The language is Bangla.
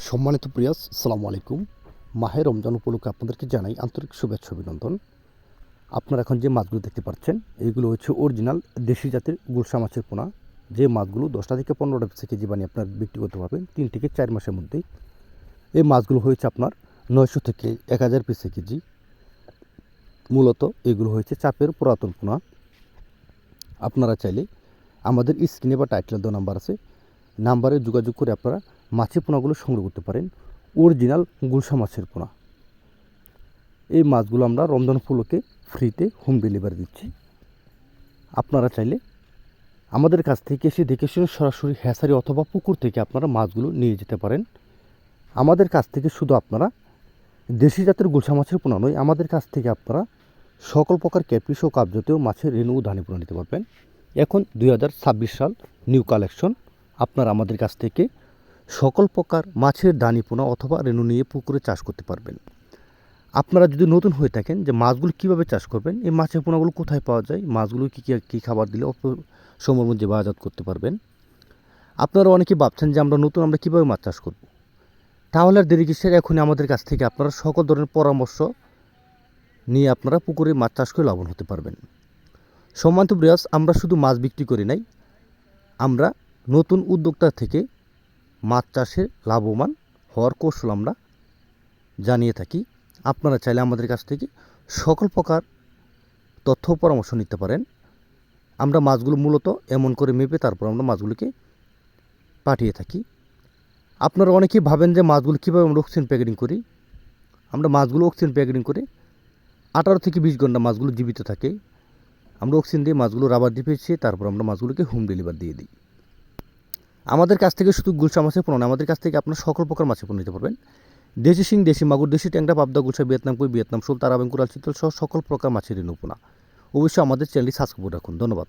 সম্মানিত প্রিয়াস, আসসালামু আলাইকুম। মাহে রমজান উপলক্ষে আপনাদেরকে জানাই আন্তরিক শুভেচ্ছা অভিনন্দন। আপনারা এখন যে মাছগুলো দেখতে পাচ্ছেন এইগুলো হচ্ছে অরিজিনাল দেশি জাতের গুলশা মাছের পোনা। যে মাছগুলো 10টা থেকে 15টা পিস কেজি বানিয়ে আপনার বিক্রি করতে পারবেন 3 থেকে 4 মাসের মধ্যেই। এই মাছগুলো হয়েছে আপনার 900 থেকে 1000 পিসে কেজি। মূলত এগুলো হয়েছে চাপের পুরাতন পোনা। আপনারা চাইলে আমাদের স্ক্রিনে বা টাইটেলে দেওয়া নাম্বার আছে, নাম্বারে যোগাযোগ করে আপনারা মাছের পোনাগুলো সংগ্রহ করতে পারেন। অরিজিনাল গুলশা মাছের পোনা। এই মাছগুলো আমরা রমজান উপলক্ষে ফ্রিতে হোম ডেলিভারি দিচ্ছি। আপনারা চাইলে আমাদের কাছ থেকে এসে দেখে শুনে সরাসরি হ্যাচারি অথবা পুকুর থেকে আপনারা মাছগুলো নিয়ে যেতে পারেন। আমাদের কাছ থেকে শুধু আপনারা দেশি জাতের গুলশা মাছের পোনা নয়, আমাদের কাছ থেকে আপনারা সকল প্রকার ক্যাটফিশ ও কাপ জাতীয় মাছের রেণু ও ধানি পোনা নিতে পারবেন। এখন 2026 সাল নিউ কালেকশন। আপনারা আমাদের কাছ থেকে সকল প্রকার মাছের দানি পোনা অথবা রেণু নিয়ে পুকুরে চাষ করতে পারবেন। আপনারা যদি নতুন হয়ে থাকেন যে মাছগুলো কীভাবে চাষ করবেন, এই মাছের পোনাগুলো কোথায় পাওয়া যায়, মাছগুলো কী খাবার দিলে সময়ের মধ্যে বাজারজাত করতে পারবেন। আপনারা অনেকেই ভাবছেন যে আমরা কীভাবে মাছ চাষ করব। তাহলে আর দেরি কিসের, এখনই আমাদের কাছ থেকে আপনারা সকল ধরনের পরামর্শ নিয়ে আপনারা পুকুরে মাছ চাষ করে লাভবান হতে পারবেন। সম্মানিত ব্রিয়াস, আমরা শুধু মাছ বিক্রি করি নাই, আমরা নতুন উদ্যোক্তা থেকে মাছ চাষে লাভবান হওয়ার কৌশল আমরা জানিয়ে থাকি। আপনারা চাইলে আমাদের কাছ থেকে সকল প্রকার তথ্য পরামর্শ নিতে পারেন। আমরা মাছগুলো মূলত এমন করে মেপে তারপর আমরা মাছগুলোকে পাঠিয়ে থাকি। আপনারা অনেকেই ভাবেন যে মাছগুলো কীভাবে আমরা অক্সিজেন প্যাকেটিং করি। আমরা মাছগুলো অক্সিজেন প্যাকেটিং করে 18 থেকে 20 ঘন্টা মাছগুলো জীবিত থাকে। আমরা অক্সিজেন দিয়ে মাছগুলো রাবার দিয়ে পেঁচিয়ে তারপর আমরা মাছগুলোকে হোম ডেলিভারি দিয়ে দিই। আমাদের কাছ থেকে শুধু গুলশা মাছের পোনা, আমাদের কাছ থেকে আপনার সকল প্রকার মাছের পোনা নিতে পারবেন। দেশি শিং, দেশি মাগুর, দেশি ট্যাংরা, পাবদা, গুলশা, ভিয়েতনাম কই, ভিয়েতনাম শোল, তারাবাং, কোরাল, চিতল সহ সকল প্রকার মাছের রেণু পোনা। অবশ্যই আমাদের চ্যানেলটি সাবস্ক্রাইব করে রাখুন। ধন্যবাদ।